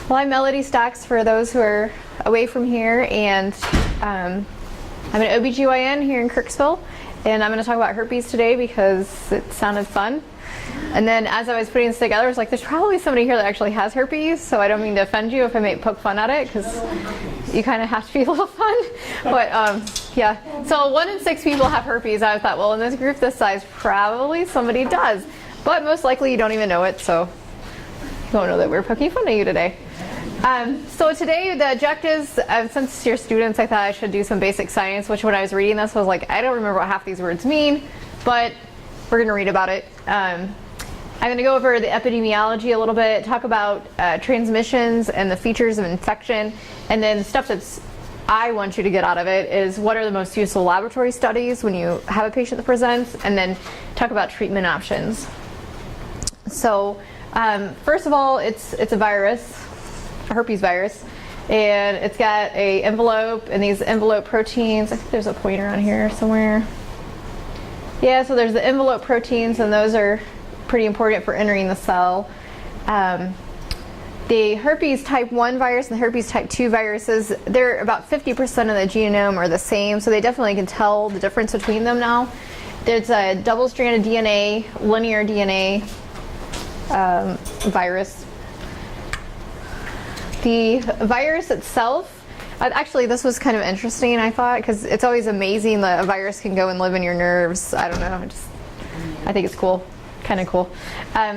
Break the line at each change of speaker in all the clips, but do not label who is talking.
Well, I'm Melodie Stocks for those who are away from here, and I'm an OBGYN here in Kirksville, and I'm going to talk about herpes today because it sounded fun. And then as I was putting this together, I was like, there's probably somebody here that actually has herpes, so I don't mean to offend you if I may poke fun at it, because you kind of have to be a little fun. But yeah, so 1 in 6 people have herpes. I thought, well, in this group this size, probably somebody does. But most likely you don't even know it, so you won't know that we're poking fun at you today. So today the objectives, since you're students, I thought I should do some basic science, which when I was reading this I was like, I don't remember what half these words mean, but we're going to read about it. I'm going to go over the epidemiology a little bit, talk about transmissions and the features of infection, and then the stuff that's I want you to get out of it is what are the most useful laboratory studies when you have a patient that presents, and then talk about treatment options. So first of all, it's a virus, a herpes virus, and it's got a envelope, and these envelope proteins, I think there's a pointer on here somewhere. Yeah, so there's the envelope proteins, and those are pretty important for entering the cell. The herpes type 1 virus and the herpes type 2 viruses, they're about 50% of the genome are the same, so they definitely can tell the difference between them now. There's a double-stranded DNA, linear DNA virus. The virus itself, actually this was kind of interesting, I thought, because it's always amazing that a virus can go and live in your nerves. I don't know, I think it's cool, kind of cool.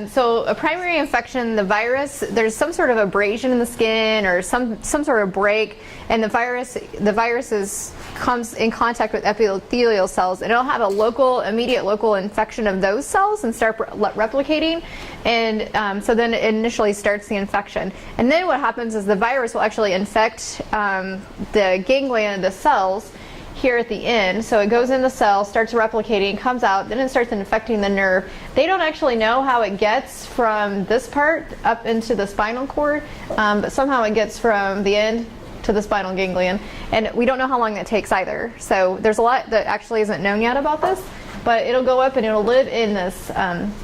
So a primary infection, the virus, there's some sort of abrasion in the skin or some sort of break, and the virus comes in contact with epithelial cells, and it'll have a immediate local infection of those cells and start replicating, and so then it initially starts the infection. And then what happens is the virus will actually infect the ganglion of the cells here at the end. So it goes in the cell, starts replicating, comes out, then it starts infecting the nerve. They don't actually know how it gets from this part up into the spinal cord, but somehow it gets from the end to the spinal ganglion, and we don't know how long that takes either. So there's a lot that actually isn't known yet about this, but it'll go up and it'll live in this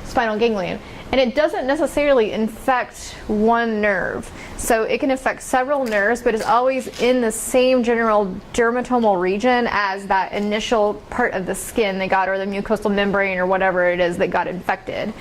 spinal ganglion, and it doesn't necessarily infect one nerve, so it can affect several nerves, but it's always in the same general dermatomal region as that initial part of the skin they got, or the mucosal membrane, or whatever it is that got infected.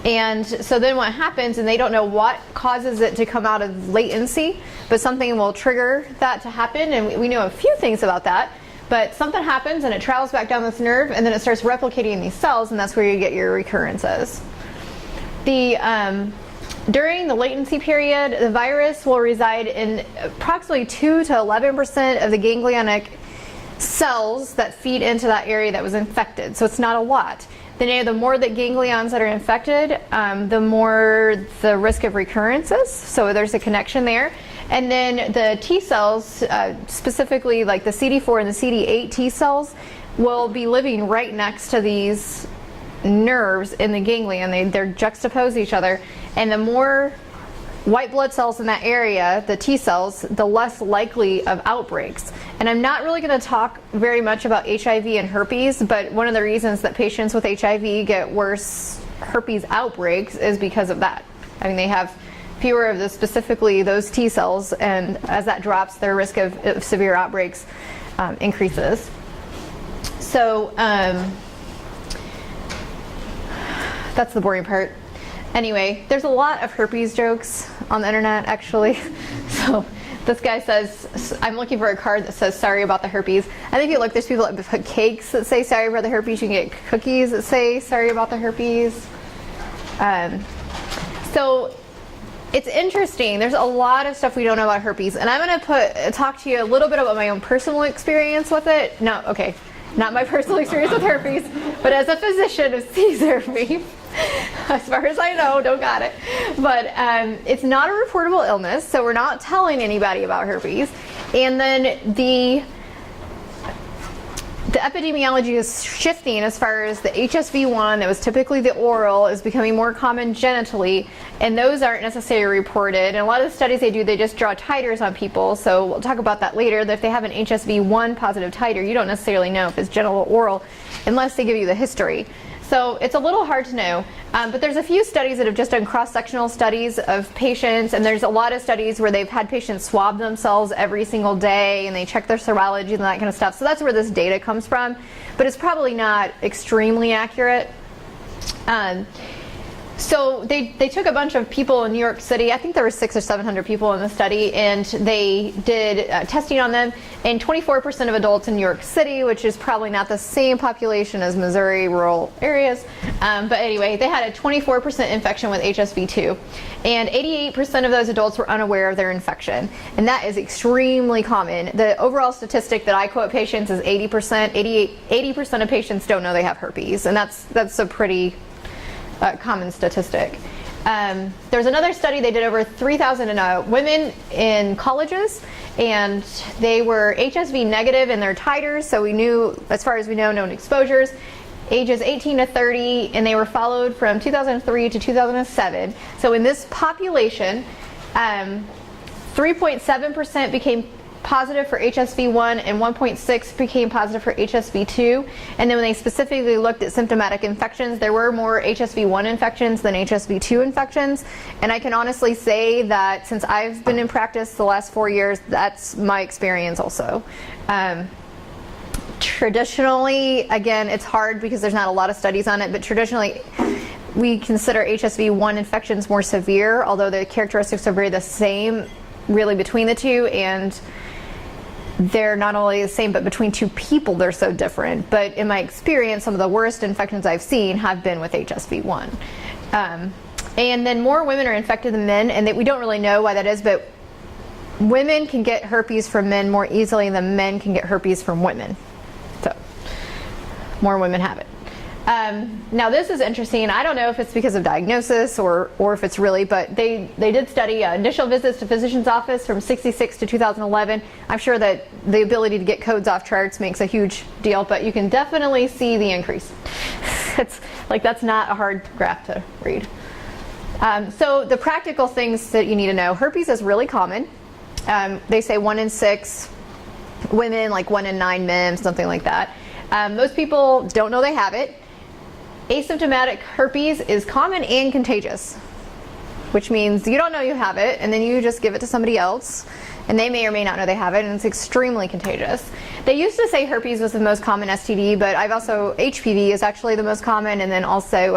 And so then what happens, and they don't know what causes it to come out of latency, but something will trigger that to happen, and we know a few things about that, but something happens and it travels back down this nerve, and then it starts replicating in these cells, and that's where you get your recurrences. During the latency period, the virus will reside in approximately 2 to 11% of the ganglionic cells that feed into that area that was infected, so it's not a lot. The more that ganglions that are infected, the more the risk of recurrences, so there's a connection there. And then the T cells, specifically like the CD4 and the CD8 T cells, will be living right next to these nerves in the ganglion. They're juxtaposed to each other, and the more white blood cells in that area, the T cells, the less likely of outbreaks. And I'm not really going to talk very much about HIV and herpes, but one of the reasons that patients with HIV get worse herpes outbreaks is because of that. I mean, they have fewer of specifically those T cells, and as that drops, their risk of severe outbreaks increases. So that's the boring part. Anyway, there's a lot of herpes jokes on the internet, actually. So this guy says, I'm looking for a card that says sorry about the herpes. I think if you look, there's people that put cakes that say sorry about the herpes. You can get cookies that say sorry about the herpes. So it's interesting. There's a lot of stuff we don't know about herpes, and I'm going to talk to you a little bit about my own personal experience with it. No, okay, not my personal experience with herpes, but as a physician who sees herpes. As far as I know, don't got it. But it's not a reportable illness, so we're not telling anybody about herpes. And then the epidemiology is shifting as far as the HSV1 that was typically the oral is becoming more common genitally, and those aren't necessarily reported. And a lot of the studies they do, they just draw titers on people, so we'll talk about that later, that if they have an HSV1 positive titer, you don't necessarily know if it's genital or oral unless they give you the history. So it's a little hard to know. But there's a few studies that have just done cross-sectional studies of patients, and there's a lot of studies where they've had patients swab themselves every single day, and they check their serology and that kind of stuff. So that's where this data comes from, but it's probably not extremely accurate. So they took a bunch of people in New York City. I think there were 600 or 700 people in the study, and they did testing on them. And 24% of adults in New York City, which is probably not the same population as Missouri rural areas, but anyway, they had a 24% infection with HSV2, and 88% of those adults were unaware of their infection, and that is extremely common. The overall statistic that I quote patients is 80%. 80% of patients don't know they have herpes, and that's a pretty common statistic. There's another study they did over 3,000 women in colleges, and they were HSV negative in their titers, so we knew, as far as we know, known exposures, ages 18 to 30, and they were followed from 2003 to 2007. So in this population, 3.7% became positive for HSV1 and 1.6 became positive for HSV2. And then when they specifically looked at symptomatic infections, there were more HSV1 infections than HSV2 infections. And I can honestly say that since I've been in practice the last 4 years, that's my experience also. Traditionally, again, it's hard because there's not a lot of studies on it, but traditionally we consider HSV1 infections more severe, although the characteristics are very the same really between the two, and they're not only the same, but between two people they're so different. But in my experience, some of the worst infections I've seen have been with HSV1. And then more women are infected than men, and we don't really know why that is, but women can get herpes from men more easily than men can get herpes from women. So more women have it. Now this is interesting. I don't know if it's because of diagnosis or if it's really, but they did study initial visits to physician's office from 66 to 2011. I'm sure that the ability to get codes off charts makes a huge deal, but you can definitely see the increase. It's like, that's not a hard graph to read. So the practical things that you need to know: herpes is really common. They say 1 in 6 women, like 1 in 9 men, something like that. Most people don't know they have it. Asymptomatic herpes is common and contagious, which means you don't know you have it, and then you just give it to somebody else, and they may or may not know they have it, and it's extremely contagious. They used to say herpes was the most common STD, but HPV is actually the most common, and then also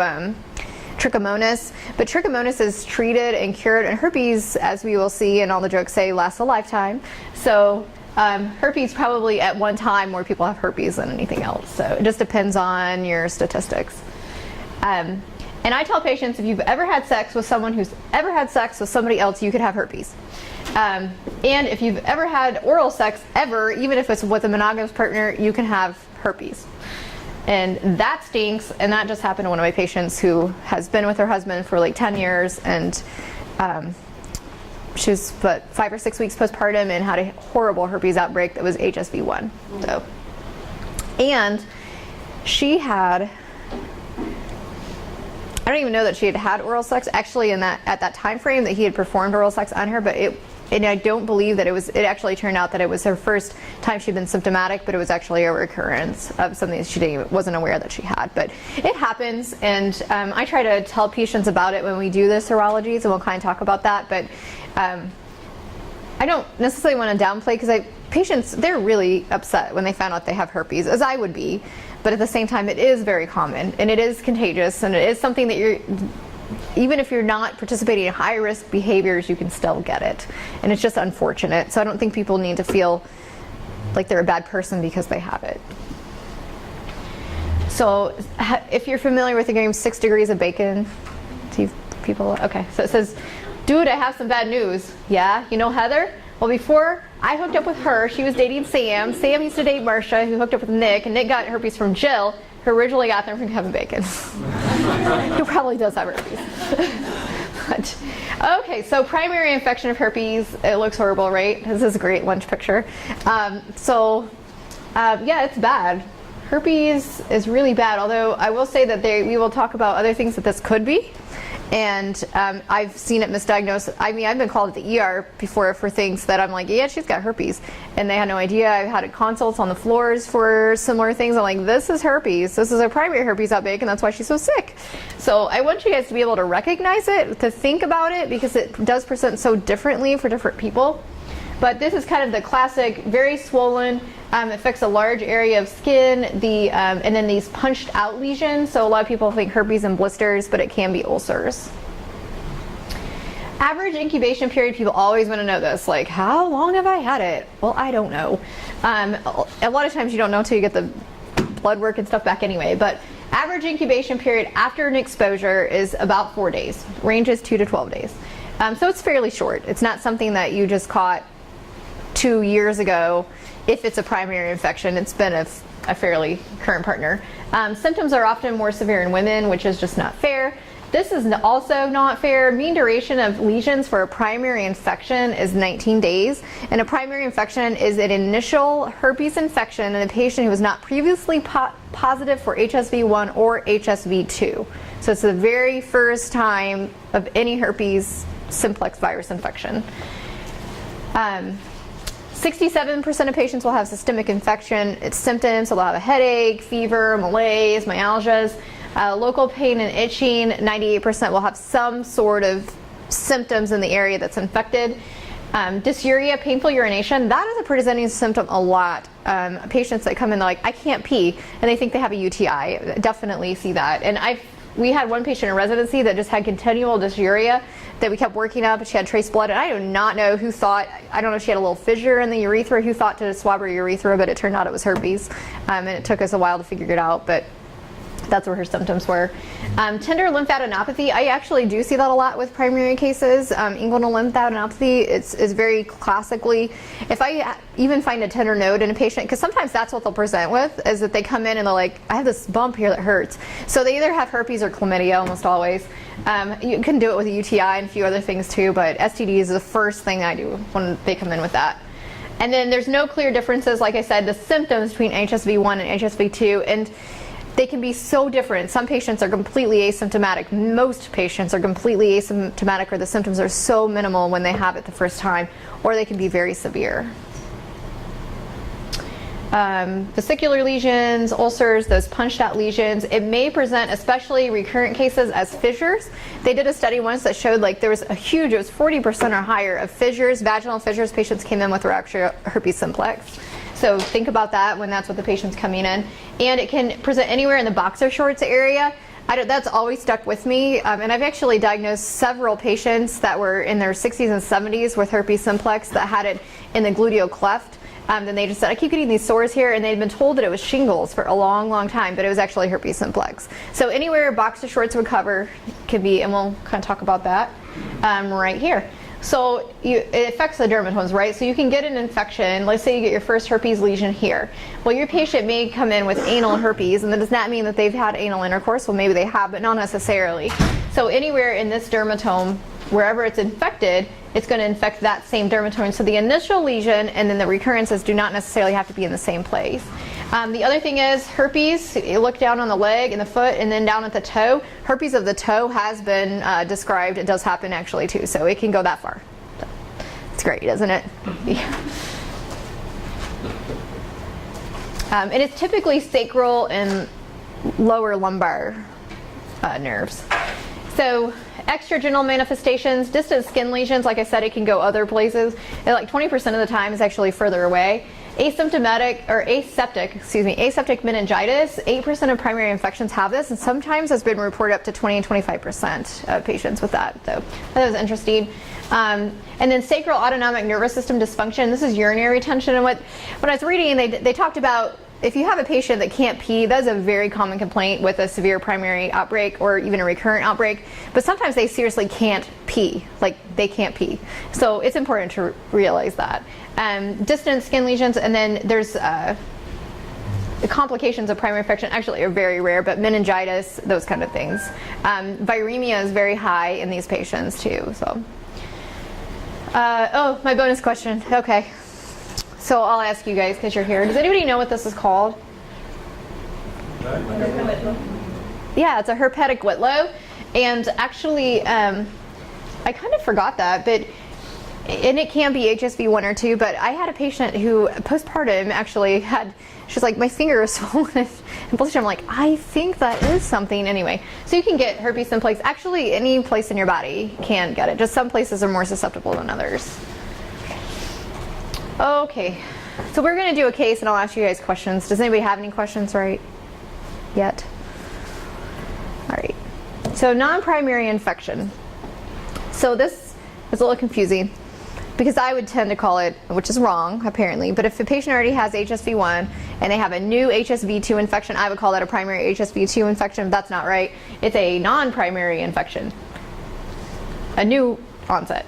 trichomonas. But trichomonas is treated and cured, and herpes, as we will see, and all the jokes say, lasts a lifetime. So herpes probably at one time more people have herpes than anything else. So it just depends on your statistics. And I tell patients, if you've ever had sex with someone who's ever had sex with somebody else, you could have herpes. And if you've ever had oral sex ever, even if it's with a monogamous partner, you can have herpes. And that stinks, and that just happened to one of my patients who has been with her husband for like 10 years, and she was 5 or 6 weeks postpartum and had a horrible herpes outbreak that was HSV1. So, and she had, I don't even know that she had oral sex actually at that time frame that he had performed oral sex on her, but and I don't believe that it actually turned out that it was her first time she'd been symptomatic, but it was actually a recurrence of something that she wasn't aware that she had. But it happens, and I try to tell patients about it when we do the serologies, and we'll kind of talk about that. But I don't necessarily want to downplay, because patients, they're really upset when they found out they have herpes, as I would be. But at the same time, it is very common, and it is contagious, and it is something that even if you're not participating in high-risk behaviors, you can still get it. And it's just unfortunate. So I don't think people need to feel like they're a bad person because they have it. So if you're familiar with the game 6 Degrees of Bacon, see people? Okay, so it says, dude, I have some bad news. Yeah, you know Heather? Well, before I hooked up with her, she was dating Sam. Sam used to date Marcia, who hooked up with Nick, and Nick got herpes from Jill, who originally got them from Kevin Bacon. Who probably does have herpes. Okay, so primary infection of herpes. It looks horrible, right? This is a great lunch picture. Yeah, it's bad. Herpes is really bad, although I will say that we will talk about other things that this could be. And I've seen it misdiagnosed. I mean, I've been called at the ER before for things that I'm like, yeah, she's got herpes. And they had no idea. I've had consults on the floors for similar things. I'm like, this is herpes. This is a primary herpes outbreak, and that's why she's so sick. So I want you guys to be able to recognize it, to think about it, because it does present so differently for different people. But this is kind of the classic, very swollen, affects a large area of skin, and then these punched out lesions. So a lot of people think herpes and blisters, but it can be ulcers. Average incubation period, people always want to know this, like, how long have I had it? Well, I don't know. A lot of times you don't know until you get the blood work and stuff back anyway, but average incubation period after an exposure is about 4 days, ranges 2 to 12 days. So it's fairly short. It's not something that you just caught 2 years ago. If it's a primary infection, it's been a fairly current partner. Symptoms are often more severe in women, which is just not fair. This is also not fair. Mean duration of lesions for a primary infection is 19 days. And a primary infection is an initial herpes infection in a patient who was not previously positive for HSV1 or HSV2. So it's the very first time of any herpes simplex virus infection. 67% of patients will have systemic infection. Its symptoms, so they'll have a headache, fever, malaise, myalgias, local pain and itching. 98% will have some sort of symptoms in the area that's infected. Dysuria, painful urination, that is a presenting symptom a lot. Patients that come in, they're like, I can't pee, and they think they have a UTI. I definitely see that. And we had one patient in residency that just had continual dysuria that we kept working up. She had trace blood, and I do not know who thought, I don't know if she had a little fissure in the urethra, who thought to swab her urethra, but it turned out it was herpes. And it took us a while to figure it out, but that's where her symptoms were. Tender lymphadenopathy, I actually do see that a lot with primary cases. Inguinal lymphadenopathy is very classically, if I even find a tender node in a patient, because sometimes that's what they'll present with, is that they come in and they're like, I have this bump here that hurts. So they either have herpes or chlamydia, almost always. You can do it with a UTI and a few other things too, but STD is the first thing I do when they come in with that. And then there's no clear differences, like I said, the symptoms between HSV1 and HSV2, and they can be so different. Some patients are completely asymptomatic. Most patients are completely asymptomatic, or the symptoms are so minimal when they have it the first time, or they can be very severe. Vesicular lesions, ulcers, those punched out lesions, it may present, especially recurrent cases, as fissures. They did a study once that showed like there was a huge, it was 40% or higher of fissures, vaginal fissures. Patients came in with actually herpes simplex. So think about that when that's what the patient's coming in. And it can present anywhere in the boxer shorts area. That's always stuck with me. And I've actually diagnosed several patients that were in their 60s and 70s with herpes simplex that had it in the gluteal cleft. Then they just said, I keep getting these sores here, and they'd been told that it was shingles for a long, long time, but it was actually herpes simplex. So anywhere boxer shorts would cover could be, and we'll kind of talk about that right here. So it affects the dermatomes, right? So you can get an infection. Let's say you get your first herpes lesion here. Well, your patient may come in with anal herpes, and that does not mean that they've had anal intercourse. Well, maybe they have, but not necessarily. So anywhere in this dermatome, wherever it's infected, it's going to infect that same dermatome. So the initial lesion and then the recurrences do not necessarily have to be in the same place. The other thing is herpes. You look down on the leg and the foot and then down at the toe. Herpes of the toe has been described. It does happen actually too, so it can go that far. It's great, isn't it? Yeah. And it's typically sacral and lower lumbar nerves. So extragenital manifestations, distant skin lesions, like I said, it can go other places. And like 20% of the time is actually further away. Aseptic meningitis, 8% of primary infections have this, and sometimes has been reported up to 20 and 25% of patients with that. So that was interesting. And then sacral autonomic nervous system dysfunction, this is urinary retention. And when I was reading, they talked about if you have a patient that can't pee, that's a very common complaint with a severe primary outbreak or even a recurrent outbreak. But sometimes they seriously can't pee, like they can't pee. So it's important to realize that. Distant skin lesions, and then there's the complications of primary infection actually are very rare, but meningitis, those kind of things. Viremia is very high in these patients too. So, oh, my bonus question. Okay. So I'll ask you guys because you're here. Does anybody know what this is called? Yeah, it's a herpetic whitlow. And actually, I kind of forgot that, and it can be HSV1 or 2, but I had a patient who postpartum actually she's like, my finger is swollen and blistering. I'm like, I think that is something. Anyway, so you can get herpes simplex. Actually, any place in your body can get it. Just some places are more susceptible than others. Okay, so we're going to do a case and I'll ask you guys questions. Does anybody have any questions yet? All right, so non-primary infection. So this is a little confusing because I would tend to call it, which is wrong apparently, but if the patient already has HSV1 and they have a new HSV2 infection, I would call that a primary HSV2 infection. That's not right. It's a non-primary infection, a new onset.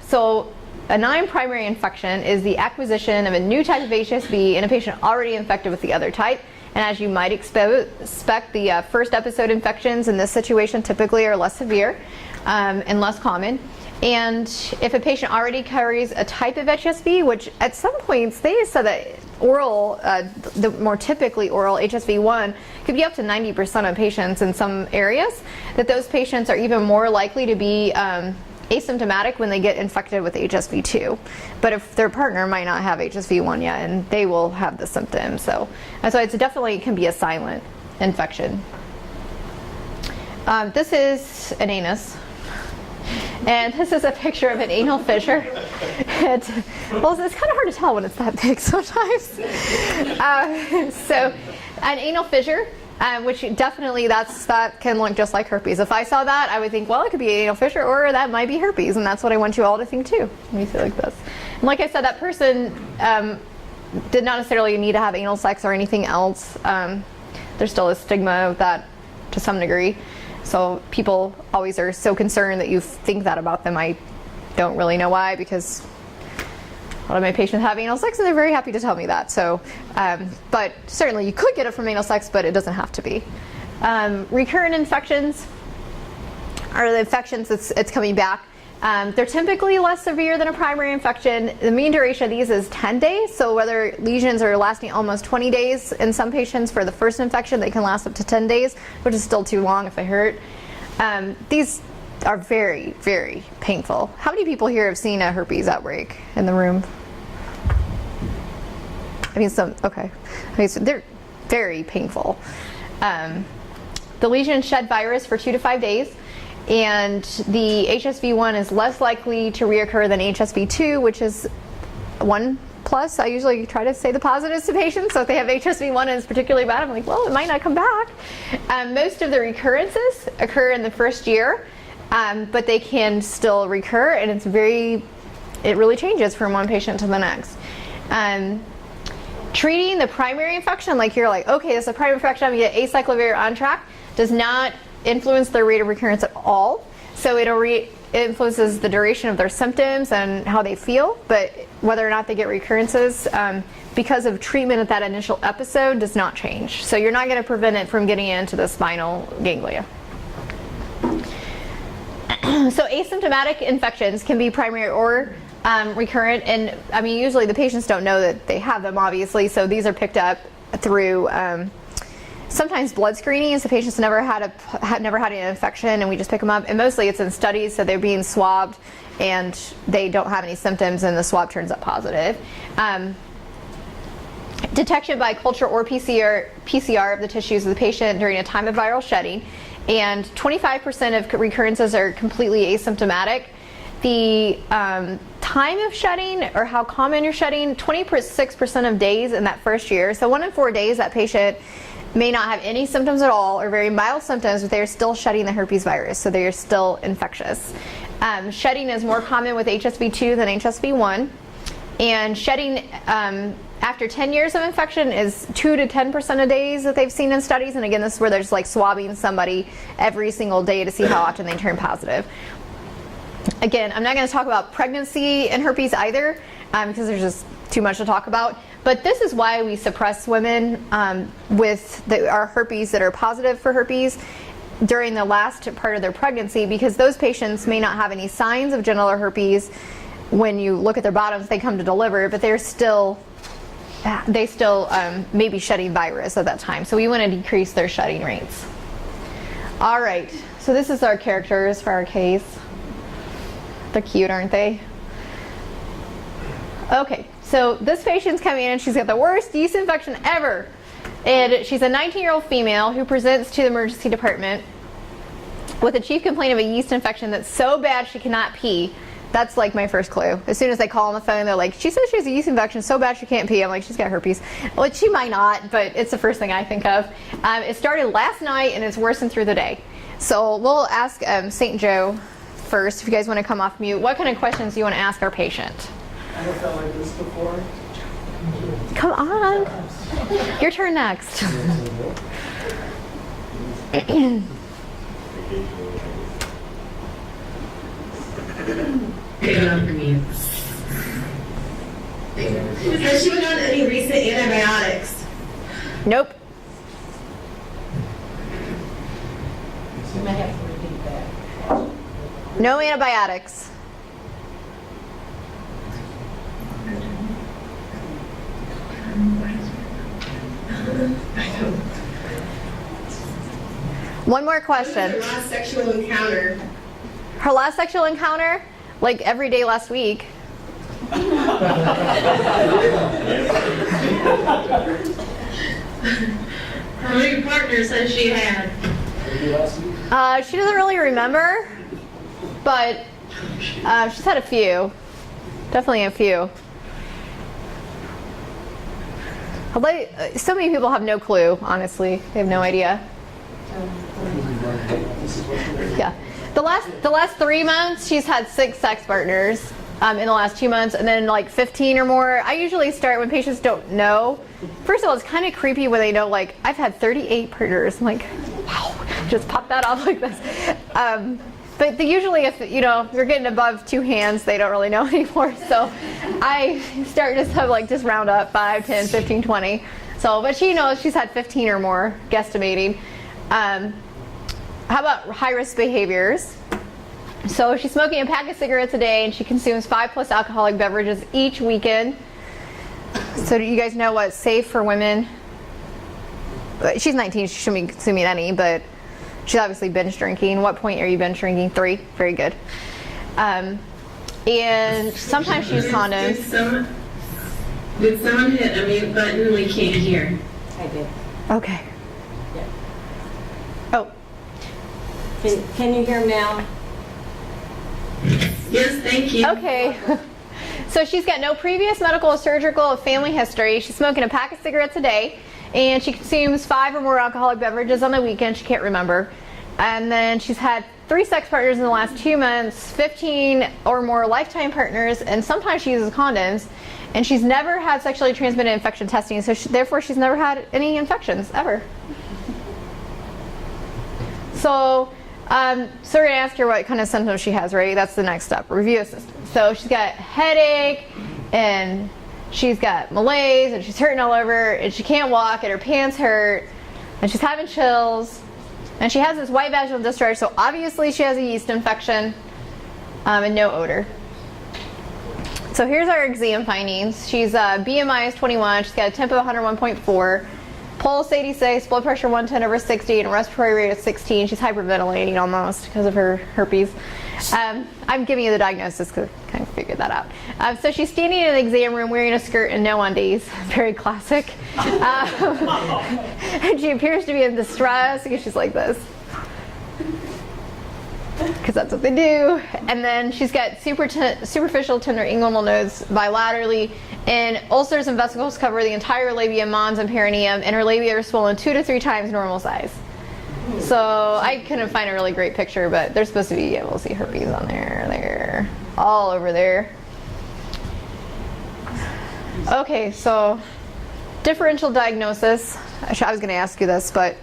So a non-primary infection is the acquisition of a new type of HSV in a patient already infected with the other type. And as you might expect, the first episode infections in this situation typically are less severe and less common. And if a patient already carries a type of HSV, which at some points they said that oral, the more typically oral HSV1 could be up to 90% of patients in some areas, that those patients are even more likely to be asymptomatic when they get infected with HSV2. But if their partner might not have HSV1 yet, and they will have the symptoms. So it's definitely can be a silent infection. This is an anus. And this is a picture of an anal fissure. Well, it's kind of hard to tell when it's that big sometimes. So an anal fissure, which definitely that can look just like herpes. If I saw that, I would think, well, it could be an anal fissure or that might be herpes, and that's what I want you all to think too. Let me see like this. And like I said, that person did not necessarily need to have anal sex or anything else. There's still a stigma of that to some degree. So people always are so concerned that you think that about them. I don't really know why, because a lot of my patients have anal sex and they're very happy to tell me that. So, but certainly you could get it from anal sex, but it doesn't have to be. Recurrent infections are the infections it's coming back. They're typically less severe than a primary infection. The mean duration of these is 10 days. So whether lesions are lasting almost 20 days in some patients for the first infection, they can last up to 10 days, which is still too long if they hurt. These are very, very painful. How many people here have seen a herpes outbreak in the room? I mean, okay. So they're very painful. The lesions shed virus for 2 to 5 days. And the HSV1 is less likely to reoccur than HSV2, which is 1+. I usually try to say the positives to patients. So if they have HSV1 and it's particularly bad, I'm like, well, it might not come back. Most of the recurrences occur in the first year, but they can still recur, and it really changes from one patient to the next. Treating the primary infection, like you're like, okay, this is a primary infection, I'm going to get acyclovir on track, does not influence their rate of recurrence at all. So it influences the duration of their symptoms and how they feel, but whether or not they get recurrences because of treatment at that initial episode does not change. So you're not going to prevent it from getting into the spinal ganglia. So asymptomatic infections can be primary or recurrent, and I mean usually the patients don't know that they have them, obviously, so these are picked up through sometimes blood screening, so patients never had an infection and we just pick them up, and mostly it's in studies, so they're being swabbed and they don't have any symptoms and the swab turns up positive. Detection by culture or PCR of the tissues of the patient during a time of viral shedding, and 25% of recurrences are completely asymptomatic. The time of shedding, or how common you're shedding, 26% of days in that first year. So 1 in 4 days that patient may not have any symptoms at all or very mild symptoms, but they're still shedding the herpes virus, so they're still infectious. Shedding is more common with HSV2 than HSV1, and shedding after 10 years of infection is 2 to 10% of days that they've seen in studies, and again, this is where there's like swabbing somebody every single day to see how often they turn positive. Again, I'm not going to talk about pregnancy and herpes either, because there's just too much to talk about. But this is why we suppress women with our herpes that are positive for herpes during the last part of their pregnancy, because those patients may not have any signs of genital herpes when you look at their bottoms, they come to deliver, but they still may be shedding virus at that time. So we want to decrease their shedding rates. All right, So this is our characters for our case. They're cute, aren't they? Okay, so this patient's coming in and she's got the worst yeast infection ever. And she's a 19-year-old female who presents to the emergency department with a chief complaint of a yeast infection that's so bad she cannot pee. That's like my first clue. As soon as they call on the phone, they're like, she says she has a yeast infection so bad she can't pee. I'm like, she's got herpes. Well, she might not, but it's the first thing I think of. It started last night and it's worsened through the day. So we'll ask St. Joe first, if you guys want to come off mute. What kind of questions do you want to ask our patient?
I never felt like this before.
Come on. Your turn next.
Has she been on any recent antibiotics?
Nope.
You may have to repeat that.
No antibiotics. One more question.
Her last sexual encounter.
Her last sexual encounter? Like every day last week.
How many partners has she had?
She doesn't really remember, but she's had a few. Definitely a few. So many people have no clue, honestly. They have no idea. Yeah. The last 3 months, she's had 6 sex partners in the last 2 months, and then like 15 or more. I usually start when patients don't know. First of all, it's kind of creepy when they know, like, I've had 38 partners. I'm like, wow, just pop that off like this. But they usually, if you're getting above 2 hands, they don't really know anymore. So I start just round up 5, 10, 15, 20. So, but she knows she's had 15 or more, guesstimating. How about high-risk behaviors? So she's smoking a pack of cigarettes a day and she consumes 5+ alcoholic beverages each weekend. So do you guys know what's safe for women? She's 19, she shouldn't be consuming any, but she's obviously binge drinking. What point are you binge drinking? 3? Very good. And sometimes she uses condoms.
Did someone hit a mute button we can't hear?
I did.
Okay.
Yeah.
Oh.
Can you hear Mel?
Yes, thank you.
Okay. So she's got no previous medical or surgical family history. She's smoking a pack of cigarettes a day, and she consumes 5 or more alcoholic beverages on the weekend. She can't remember. And then she's had 3 sex partners in the last 2 months, 15 or more lifetime partners, and sometimes she uses condoms. And she's never had sexually transmitted infection testing, so therefore she's never had any infections, ever. So we're going to ask her what kind of symptoms she has, right? That's the next step, review of symptoms. So she's got headache, and she's got malaise, and she's hurting all over, and she can't walk, and her pants hurt, and she's having chills, and she has this white vaginal discharge, so obviously she has a yeast infection, and no odor. So here's our exam findings. She's BMI is 21, she's got a temp of 101.4, pulse 86, blood pressure 110/60, and a respiratory rate of 16. She's hyperventilating almost because of her herpes. I'm giving you the diagnosis because I kind of figured that out. So she's standing in the exam room wearing a skirt and no undies. Very classic. And she appears to be in distress because she's like this. Because that's what they do. And then she's got superficial tender inguinal nodes bilaterally, and ulcers and vesicles cover the entire labia, mons, and perineum, and her labia are swollen 2 to 3 times normal size. So I couldn't find a really great picture, but they're supposed to be able to see herpes on there, all over there. Okay, so differential diagnosis. I was going to ask you this, but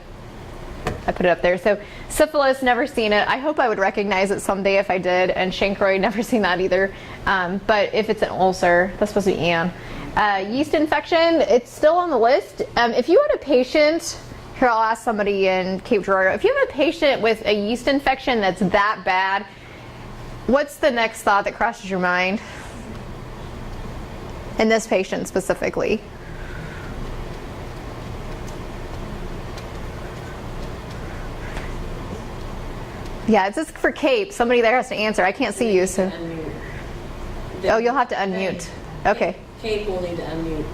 I put it up there. So syphilis, never seen it. I hope I would recognize it someday if I did. And chancroid, never seen that either. But if it's an ulcer, that's supposed to be Ann. Yeast infection, it's still on the list. If you had a patient, here I'll ask somebody in Cape Girardeau, if you have a patient with a yeast infection that's that bad, what's the next thought that crosses your mind? In this patient specifically. Yeah, it's just for Cape. Somebody there has to answer. I can't see you, so.
Unmute.
Oh, you'll have to unmute. Okay.
Kate will need to unmute.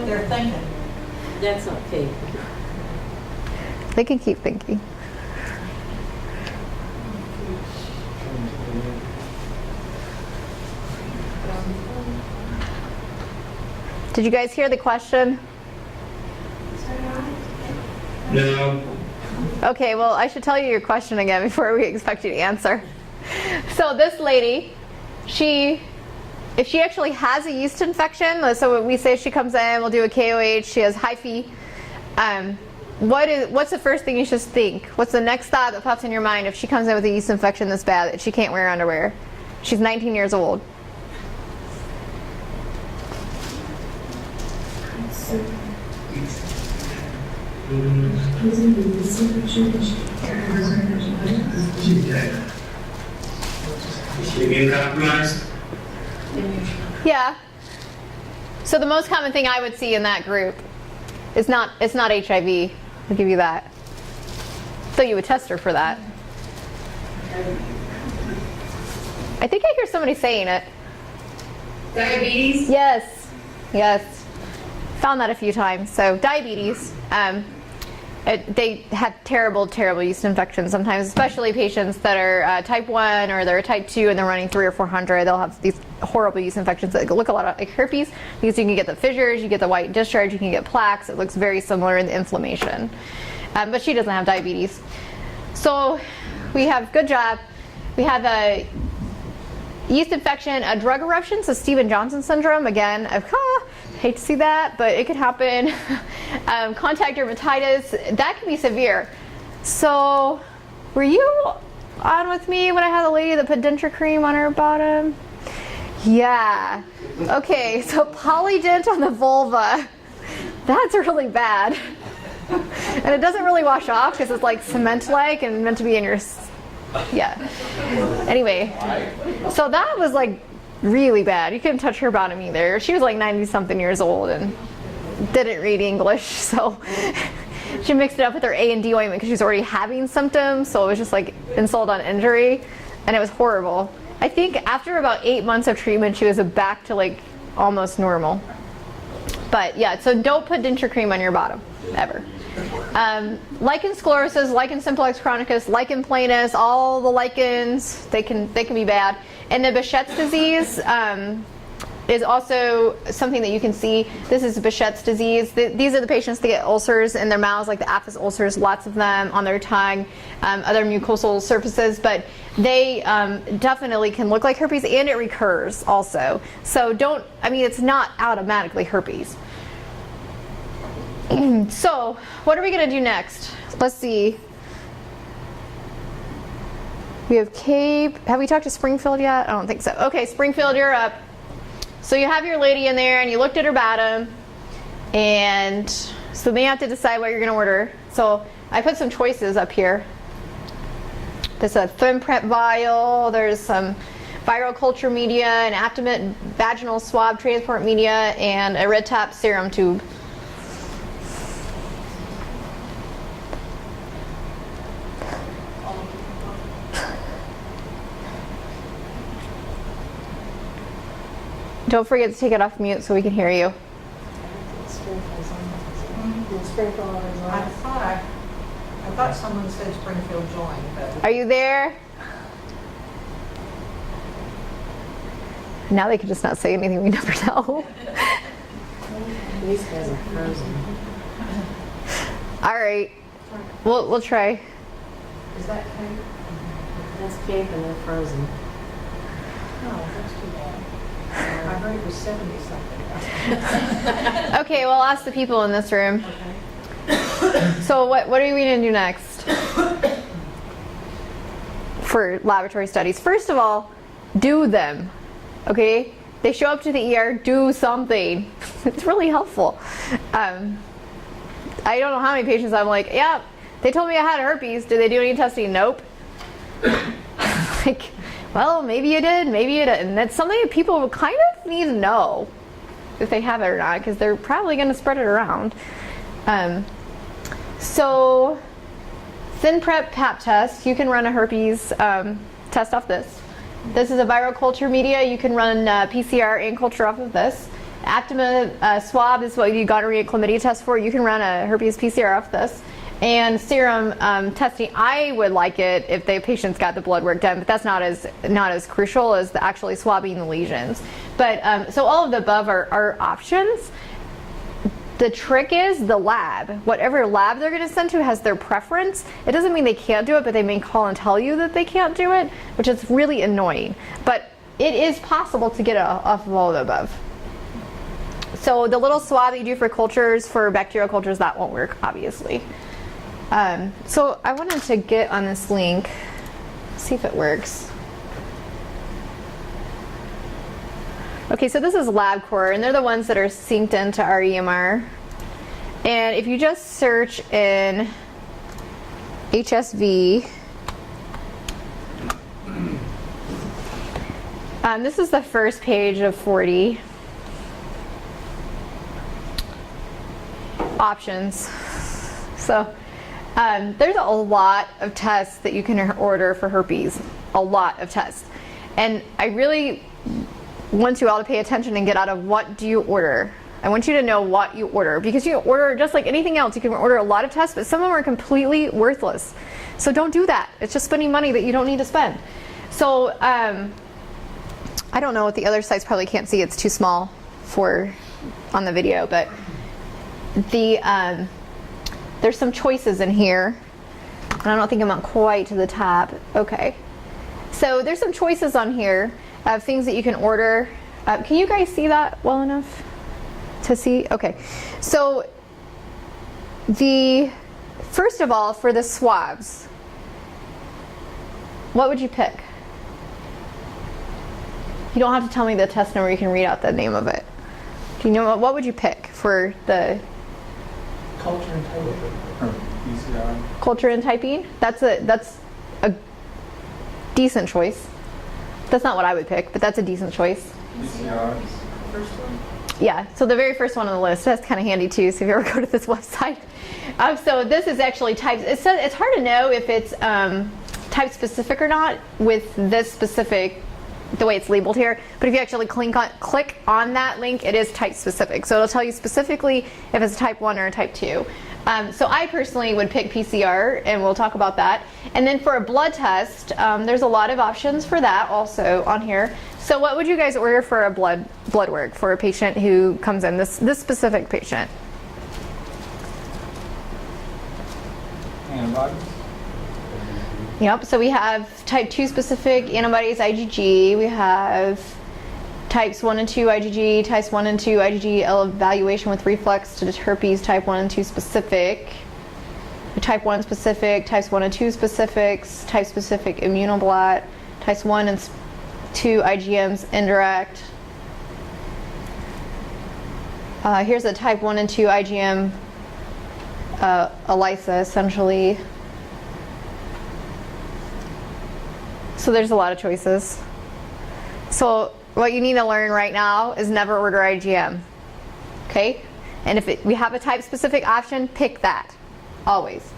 They're thinking.
That's not Kate.
They can keep thinking. Did you guys hear the question?
No.
Okay, well, I should tell you your question again before we expect you to answer. So this lady, if she actually has a yeast infection, so we say she comes in, we'll do a KOH, she has hyphae, what's the first thing you should think? What's the next thought that pops in your mind if she comes in with a yeast infection this bad that she can't wear underwear? She's 19 years old.
Is she immune compromised?
Yeah. So the most common thing I would see in that group is it's not HIV. I'll give you that. So you would test her for that. I think I hear somebody saying it.
Diabetes?
Yes. Yes. Found that a few times. So diabetes. They have terrible, terrible yeast infections sometimes, especially patients that are type 1 or they're type 2 and they're running 300 or 400. They'll have these horrible yeast infections that look a lot like herpes because you can get the fissures, you get the white discharge, you can get plaques. It looks very similar in the inflammation. But she doesn't have diabetes. So we have, good job, we have a yeast infection, a drug eruption, so Stevens-Johnson syndrome. Again, hate to see that, but it could happen. Contact dermatitis, that can be severe. So, were you on with me when I had the lady that put denture cream on her bottom? Yeah. Okay, so polydent on the vulva. That's really bad. And it doesn't really wash off because it's like cement-like and meant to be in your... Yeah. Anyway, so that was like really bad. You couldn't touch her bottom either. She was like 90-something years old and didn't read English, so she mixed it up with her A&D ointment because she was already having symptoms, so it was just like insult on injury, and it was horrible. I think after about 8 months of treatment, she was back to like almost normal. But yeah, so don't put denture cream on your bottom, ever. Lichen sclerosis, lichen simplex chronicus, lichen planus, all the lichens, they can be bad. And the Behçet's disease is also something that you can see. This is Behçet's disease. These are the patients that get ulcers in their mouths, like the aphthous ulcers, lots of them on their tongue, other mucosal surfaces, but they definitely can look like herpes, and it recurs also. So it's not automatically herpes. So, what are we going to do next? Let's see. We have Cape. Have we talked to Springfield yet? I don't think so. Okay, Springfield, you're up. So you have your lady in there, and you looked at her bottom, and so then you have to decide what you're going to order. So I put some choices up here. There's a thin prep vial. There's some viral culture media, an Aptimate vaginal swab transport media, and a red top serum tube. Don't forget to take it off mute so we can hear you.
I thought someone said Springfield joined, but
Are you there? Now they can just not say anything, we never know.
These guys are frozen.
All right, we'll try.
is that Kate?
That's Kate and they're frozen.
No, that's too bad. I heard it was 70-something.
Okay, well, I'll ask the people in this room. So what are we going to do next for laboratory studies? First of all, do them, okay? They show up to the ER, do something. It's really helpful. I don't know how many patients I'm like, yeah, they told me I had herpes. Did they do any testing? Nope. Like, well, maybe you did, maybe you didn't. That's something that people kind of need to know. if they have it or not, because they're probably going to spread it around. So ThinPrep Pap test, you can run a herpes test off this. This is a viral culture media. You can run PCR and culture off of this. Aptima swab is what you gonorrhea chlamydia test for. You can run a herpes PCR off this. And serum testing, I would like it if the patient's got the blood work done, but that's not as crucial as actually swabbing the lesions. But so all of the above are options. The trick is the lab. Whatever lab they're going to send to has their preference. It doesn't mean they can't do it, but they may call and tell you that they can't do it, which is really annoying. But it is possible to get it off of all of the above. So the little swab that you do for cultures, for bacterial cultures, that won't work, obviously. So I wanted to get on this link, see if it works. Okay, so this is LabCorp, and they're the ones that are synced into our EMR. And if you just search in HSV, this is the first page of 40 options. So there's a lot of tests that you can order for herpes, a lot of tests. And I really want you all to pay attention and get out of what do you order. I want you to know what you order, because you can order just like anything else. You can order a lot of tests, but some of them are completely worthless. So don't do that. It's just spending money that you don't need to spend. So I don't know what the other sites probably can't see. It's too small for on the video, but the there's some choices in here, and I don't think I'm up quite to the top. Okay, so there's some choices on here of things that you can order. Can you guys see that well enough to see? Okay, so first of all, for the swabs, what would you pick? You don't have to tell me the test number, you can read out the name of it. Do you know what would you pick for the
Culture and typing. PCR.
culture and typing? That's a decent choice. That's not what I would pick, but that's a decent choice.
PCR. First one.
Yeah, so the very first one on the list, that's kind of handy too, so if you ever go to this website. So this is actually type, it's hard to know if it's type specific or not with this specific, the way it's labeled here, but if you actually click on that link, it is type specific. So it'll tell you specifically if it's a type 1 or a type 2. So I personally would pick PCR, and we'll talk about that. And then for a blood test, there's a lot of options for that also on here. So what would you guys order for a blood work for a patient who comes in, this specific patient?
Antibodies.
Yep, so we have type 2 specific antibodies, IgG. We have types 1 and 2 IgG, types 1 and 2 IgG evaluation with reflex to herpes type 1 and 2 specific, type 1 specific, types 1 and 2 specifics, type specific immunoblot, types 1 and 2 IgMs indirect. Here's a type 1 and 2 IgM ELISA essentially. So there's a lot of choices. So what you need to learn right now is never order IgM, okay? And if we have a type specific option, pick that, always.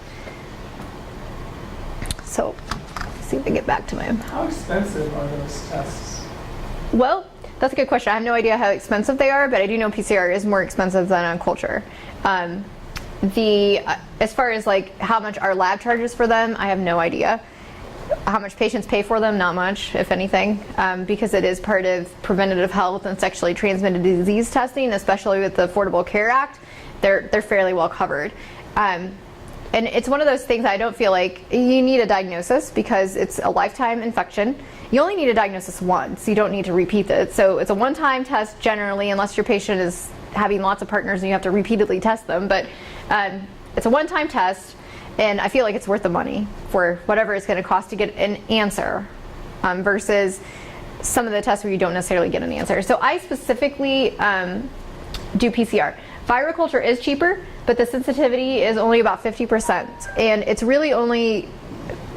So let's see if I get back to my.
How expensive are those tests?
Well, that's a good question. I have no idea how expensive they are, but I do know PCR is more expensive than on culture. As far as like how much our lab charges for them, I have no idea. How much patients pay for them? Not much, if anything, because it is part of preventative health and sexually transmitted disease testing, especially with the Affordable Care Act. They're fairly well covered. And it's one of those things I don't feel like you need a diagnosis because it's a lifetime infection. You only need a diagnosis once. You don't need to repeat it. So it's a one-time test generally, unless your patient is having lots of partners and you have to repeatedly test them. But it's a one-time test. And I feel like it's worth the money for whatever it's going to cost to get an answer versus some of the tests where you don't necessarily get an answer. So I specifically do PCR. Viral culture is cheaper, but the sensitivity is only about 50%. And it's really only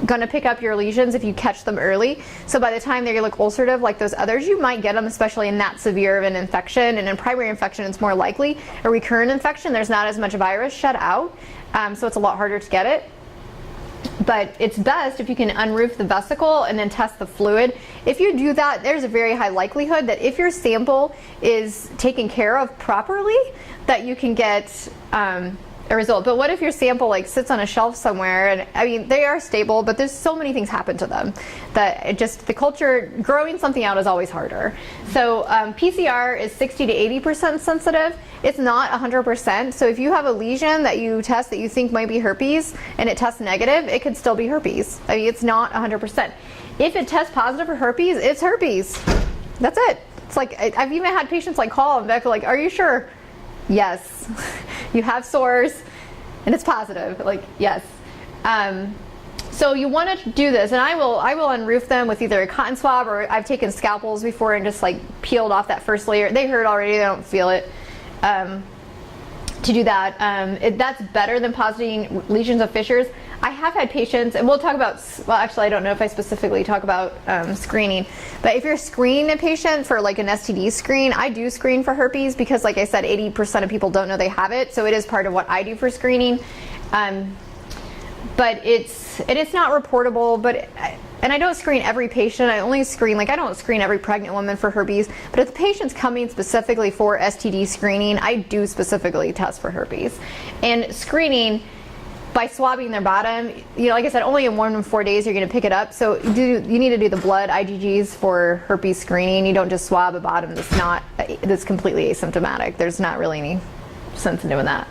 gonna pick up your lesions if you catch them early. So by the time they look ulcerative like those others, you might get them, especially in that severe of an infection. And in primary infection, it's more likely. A recurrent infection, there's not as much virus shed out, so it's a lot harder to get it. But it's best if you can unroof the vesicle and then test the fluid. If you do that, there's a very high likelihood that if your sample is taken care of properly, that you can get a result. But what if your sample like sits on a shelf somewhere, and I mean they are stable, but there's so many things happen to them that it just, the culture, growing something out is always harder. So PCR is 60 to 80% sensitive. It's not 100%. So if you have a lesion that you test that you think might be herpes and it tests negative, it could still be herpes. I mean, it's not 100%. If it tests positive for herpes, it's herpes. That's it. It's like, I've even had patients like call and they're like, are you sure? Yes. You have sores and it's positive. Like, yes. So you want to do this, and I will unroof them with either a cotton swab, or I've taken scalpels before and just like peeled off that first layer. They hurt already, they don't feel it. To do that, that's better than positing lesions of fissures. I have had patients, and we'll talk about, well actually I don't know if I specifically talk about screening, but if you're screening a patient for like an STD screen, I do screen for herpes because like I said, 80% of people don't know they have it, so it is part of what I do for screening. But it's not reportable, and I don't screen every patient. I only screen, like I don't screen every pregnant woman for herpes, but if the patient's coming specifically for STD screening, I do specifically test for herpes. And screening by swabbing their bottom, you know, like I said, only in 1 to 4 days you're going to pick it up. So you need to do the blood IgGs for herpes screening. You don't just swab a bottom that's completely asymptomatic. There's not really any sense in doing that.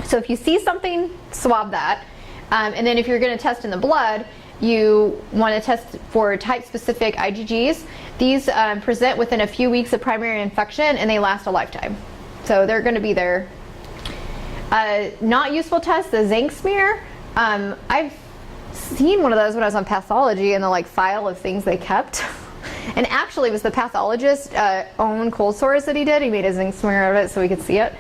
So if you see something, swab that. And then if you're going to test in the blood, you want to test for type-specific IgGs. These present within a few weeks of primary infection, and they last a lifetime. So they're going to be there. Not useful test, the zinc smear. I've seen one of those when I was on pathology in the like file of things they kept. And actually it was the pathologist's own cold sores that he did. He made a zinc smear of it so we could see it,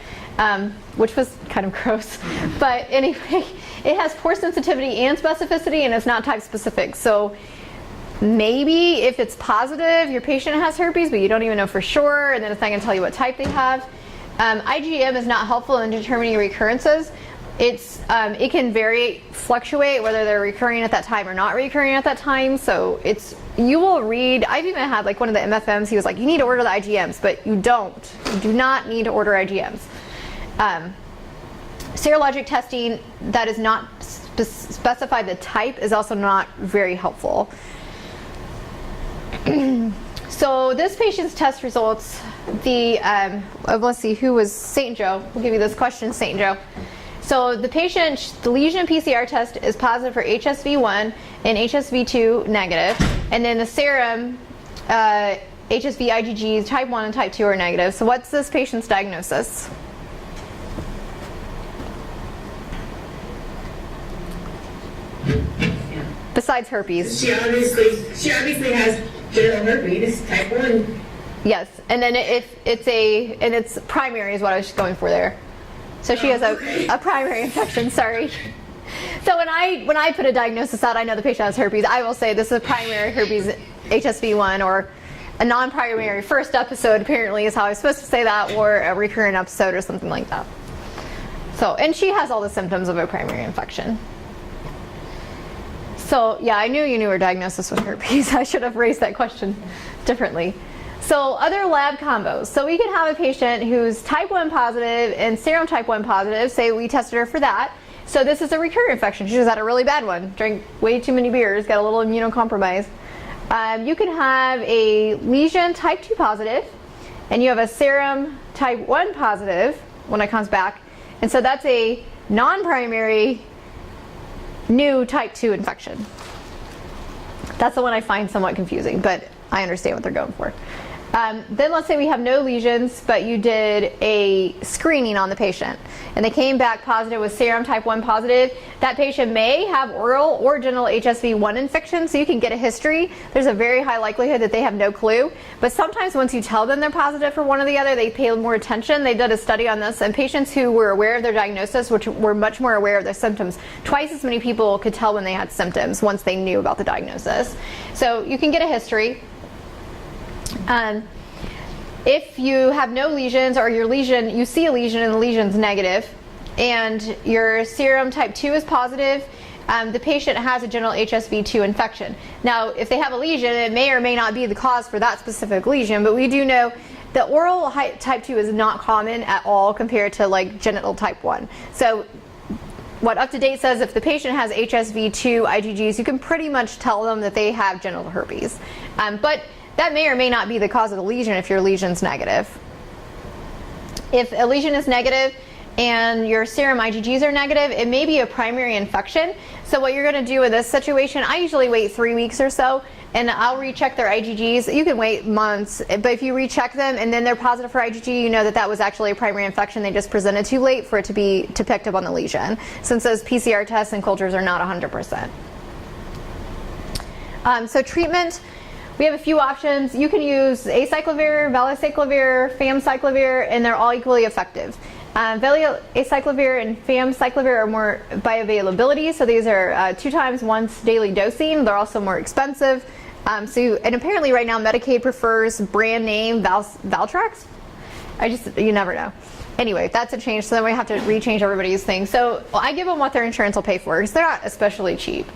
which was kind of gross. But anyway, it has poor sensitivity and specificity, and it's not type specific. So maybe if it's positive, your patient has herpes, but you don't even know for sure, and then it's not going to tell you what type they have. IgM is not helpful in determining recurrences. It can fluctuate whether they're recurring at that time or not recurring at that time. So you will read, I've even had like one of the MFMs, he was like, you need to order the IgMs, but you don't. You do not need to order IgMs. Serologic testing that is not specify the type is also not very helpful. So this patient's test results, let's see, who was St. Joe? We'll give you this question, St. Joe. So the lesion PCR test is positive for HSV1 and HSV2 negative, and then the serum HSV IgGs type 1 and type 2 are negative. So what's this patient's diagnosis? Besides herpes.
She obviously has genital herpes, type 1.
Yes, and then it's primary is what I was going for there. So she has a primary infection, sorry. So when I put a diagnosis out, I know the patient has herpes, I will say this is a primary herpes HSV1, or a non-primary first episode apparently is how I'm supposed to say that, or a recurrent episode or something like that. So, and she has all the symptoms of a primary infection. So yeah, I knew you knew her diagnosis was herpes. I should have raised that question differently. So other lab combos. So we could have a patient who's type 1 positive and serum type 1 positive. Say we tested her for that. So this is a recurrent infection. She just had a really bad one. Drank way too many beers, got a little immunocompromised. You can have a lesion type 2 positive, and you have a serum type 1 positive when it comes back. And so that's a non-primary new type 2 infection. That's the one I find somewhat confusing, but I understand what they're going for. Then let's say we have no lesions, but you did a screening on the patient and they came back positive with serum type 1 positive. That patient may have oral or genital HSV1 infection, so you can get a history. There's a very high likelihood that they have no clue, but sometimes once you tell them they're positive for one or the other, they pay more attention. They did a study on this, and patients who were aware of their diagnosis, which were much more aware of their symptoms, twice as many people could tell when they had symptoms once they knew about the diagnosis. So you can get a history. If you have no lesions, or your lesion, you see a lesion and the lesion's negative, and your serum type 2 is positive, the patient has a genital HSV2 infection. Now, if they have a lesion, it may or may not be the cause for that specific lesion, but we do know that oral type 2 is not common at all compared to like genital type 1. So what Up to Date says, if the patient has HSV2 IgGs, you can pretty much tell them that they have genital herpes. But that may or may not be the cause of the lesion if your lesion's negative. If a lesion is negative and your serum IgGs are negative, it may be a primary infection. So what you're going to do in this situation, I usually wait 3 weeks or so, and I'll recheck their IgGs. You can wait months, but if you recheck them and then they're positive for IgG, you know that that was actually a primary infection. They just presented too late for it to pick up on the lesion, since those PCR tests and cultures are not 100%. So treatment. We have a few options. You can use acyclovir, valacyclovir, famciclovir, and they're all equally effective. Valacyclovir and famciclovir are more bioavailability, so these are 2 times once daily dosing. They're also more expensive. And apparently right now Medicaid prefers brand name Valtrex. You never know. Anyway, that's a change, so then we have to rechange everybody's thing. So I give them what their insurance will pay for, because they're not especially cheap.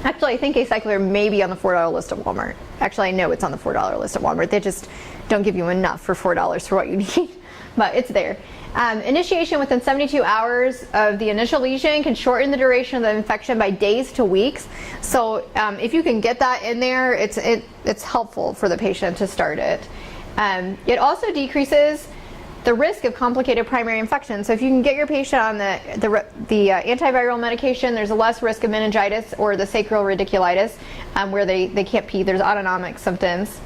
Actually, I think acyclovir may be on the $4 list at Walmart. Actually, I know it's on the $4 list at Walmart. They just don't give you enough for $4 for what you need, but it's there. Initiation within 72 hours of the initial lesion can shorten the duration of the infection by days to weeks. So if you can get that in there, it's helpful for the patient to start it. It also decreases the risk of complicated primary infection. So if you can get your patient on the antiviral medication, there's a less risk of meningitis or the sacral radiculitis, where they can't pee. There's autonomic symptoms.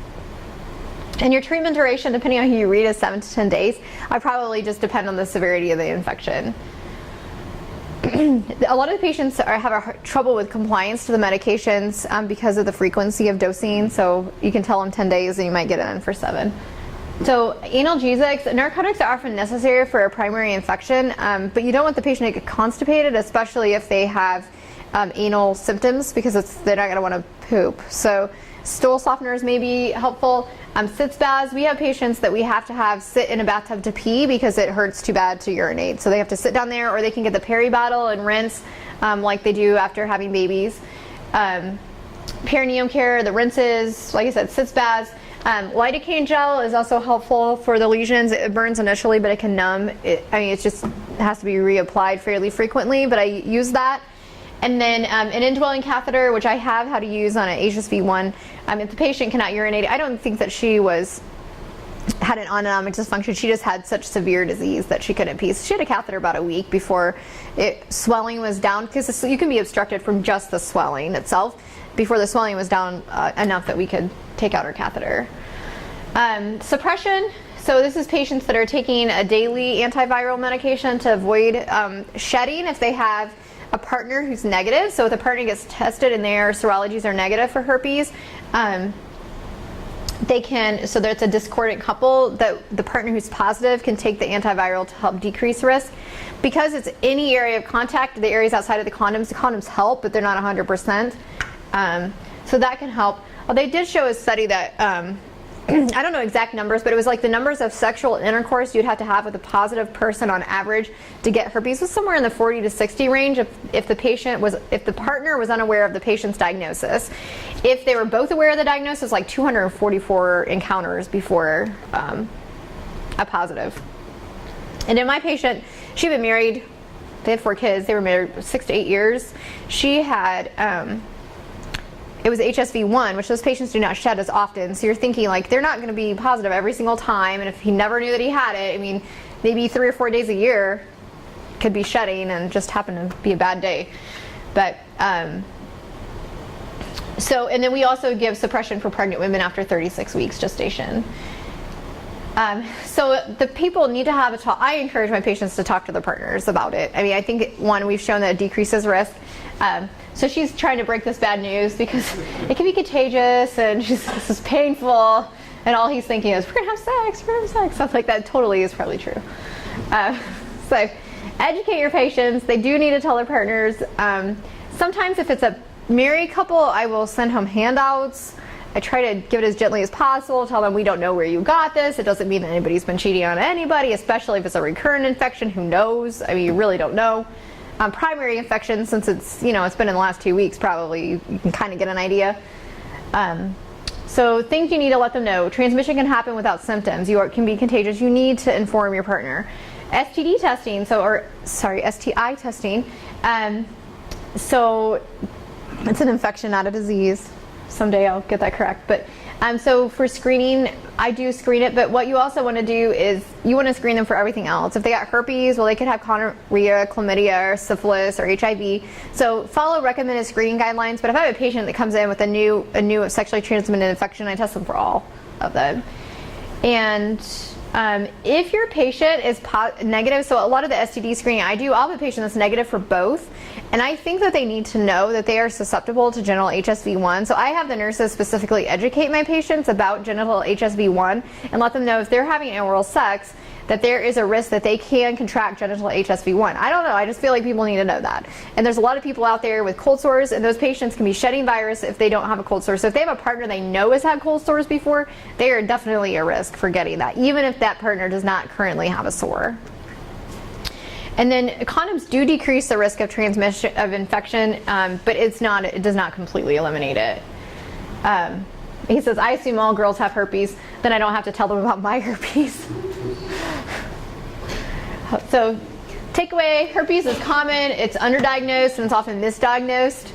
And your treatment duration, depending on who you read, is 7 to 10 days. I probably just depend on the severity of the infection. A lot of the patients have trouble with compliance to the medications because of the frequency of dosing. So you can tell them 10 days and you might get it in for 7. So analgesics, narcotics are often necessary for a primary infection, but you don't want the patient to get constipated, especially if they have anal symptoms, because they're not going to want to poop. So stool softeners may be helpful. Sitz baths, we have patients that we have to have sit in a bathtub to pee because it hurts too bad to urinate. So they have to sit down there, or they can get the peri bottle and rinse like they do after having babies. Perineum care, the rinses, like I said, sitz baths. Lidocaine gel is also helpful for the lesions. It burns initially, but it can numb. It has to be reapplied fairly frequently, but I use that. And then an indwelling catheter, which I have how to use on an HSV1. If the patient cannot urinate, I don't think that she had an autonomic dysfunction. She just had such severe disease that she couldn't pee. So she had a catheter about a week before swelling was down, because you can be obstructed from just the swelling itself, before the swelling was down enough that we could take out her catheter. Suppression. So this is patients that are taking a daily antiviral medication to avoid shedding if they have a partner who's negative. So if the partner gets tested and their serologies are negative for herpes, they can, so there's a discordant couple, that the partner who's positive can take the antiviral to help decrease risk. Because it's any area of contact, the areas outside of the condoms help, but they're not 100%. So that can help. Well, they did show a study that, I don't know exact numbers, but it was like the numbers of sexual intercourse you'd have to have with a positive person on average to get herpes was somewhere in the 40 to 60 range if the partner was unaware of the patient's diagnosis. If they were both aware of the diagnosis, like 244 encounters before a positive. And in my patient, she'd been married, they had 4 kids, they were married 6 to 8 years. She had, it was HSV1, which those patients do not shed as often. So you're thinking, like, they're not going to be positive every single time. And if he never knew that he had it, I mean, maybe 3 or 4 days a year could be shedding and just happen to be a bad day. But So, and then we also give suppression for pregnant women after 36 weeks gestation. So the people need to have a talk. I encourage my patients to talk to their partners about it. I mean, I think, one, we've shown that it decreases risk. So she's trying to break this bad news because it can be contagious and this is painful. And all he's thinking is, we're going to have sex, we're going to have sex. Stuff like that totally is probably true. So educate your patients. They do need to tell their partners. Sometimes if it's a married couple, I will send home handouts. I try to give it as gently as possible, tell them we don't know where you got this. It doesn't mean that anybody's been cheating on anybody, especially if it's a recurrent infection. Who knows? I mean, you really don't know. Primary infection, since it's, it's been in the last 2 weeks, probably you can kind of get an idea. So things you need to let them know. Transmission can happen without symptoms. You can be contagious. You need to inform your partner. STD testing, STI testing. So it's an infection, not a disease. Someday I'll get that correct. But so for screening, I do screen it. But what you also want to do is you want to screen them for everything else. If they got herpes, well, they could have gonorrhea, chlamydia, or syphilis, or HIV. So follow recommended screening guidelines. But if I have a patient that comes in with a new sexually transmitted infection, I test them for all of them. And if your patient is negative, so a lot of the STD screening I do, I'll have a patient that's negative for both. And I think that they need to know that they are susceptible to genital HSV1. So I have the nurses specifically educate my patients about genital HSV1 and let them know if they're having oral sex, that there is a risk that they can contract genital HSV1. I don't know, I just feel like people need to know that. And there's a lot of people out there with cold sores, and those patients can be shedding virus if they don't have a cold sore. So if they have a partner they know has had cold sores before, they are definitely a risk for getting that, even if that partner does not currently have a sore. And then condoms do decrease the risk of transmission of infection, but it does not completely eliminate it. He says, I assume all girls have herpes, then I don't have to tell them about my herpes. So takeaway, herpes is common, it's underdiagnosed, and it's often misdiagnosed.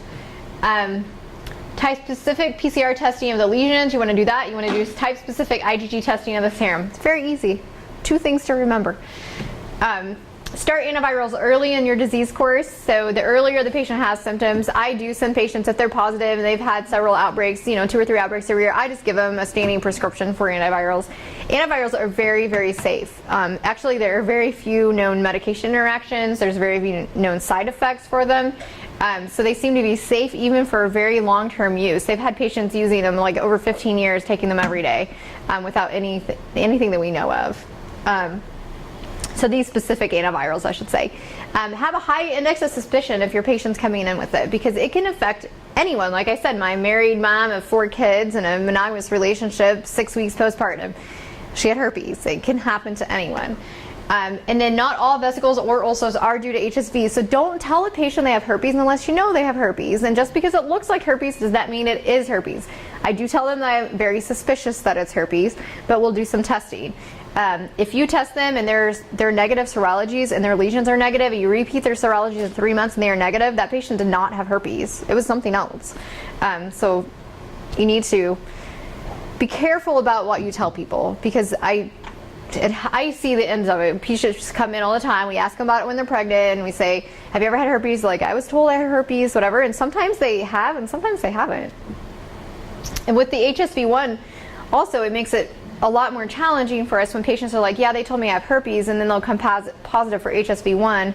Type-specific PCR testing of the lesions, you want to do that. You want to do type-specific IgG testing of the serum. It's very easy. 2 things to remember. Start antivirals early in your disease course. So the earlier the patient has symptoms, I do send patients, if they're positive and they've had several outbreaks, 2 or 3 outbreaks every year, I just give them a standing prescription for antivirals. Antivirals are very, very safe. Actually, there are very few known medication interactions. There's very few known side effects for them. So they seem to be safe even for very long-term use. They've had patients using them like over 15 years, taking them every day without anything that we know of. So these specific antivirals, I should say. Have a high index of suspicion if your patient's coming in with it, because it can affect anyone. Like I said, my married mom of 4 kids in a monogamous relationship, 6 weeks postpartum, she had herpes. It can happen to anyone. And then not all vesicles or ulcers are due to HSV. So don't tell a patient they have herpes unless you know they have herpes. And just because it looks like herpes, does that mean it is herpes? I do tell them that I'm very suspicious that it's herpes, but we'll do some testing. If you test them and they're negative serologies and their lesions are negative, and you repeat their serologies in 3 months and they are negative, that patient did not have herpes. It was something else. So you need to be careful about what you tell people, because I see the ends of it. Patients come in all the time. We ask them about it when they're pregnant, and we say, have you ever had herpes? Like, I was told I had herpes, whatever. And sometimes they have, and sometimes they haven't. And with the HSV1, also, it makes it a lot more challenging for us when patients are like, yeah, they told me I have herpes, and then they'll come positive for HSV1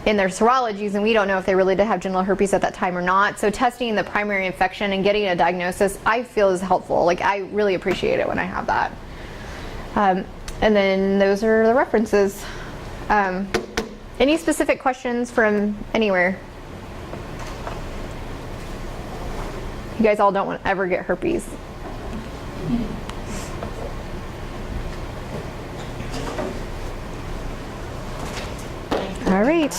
in their serologies, and we don't know if they really did have genital herpes at that time or not. So testing the primary infection and getting a diagnosis, I feel, is helpful. Like, I really appreciate it when I have that. And then those are the references. Any specific questions from anywhere? You guys all don't want to ever get herpes. All right.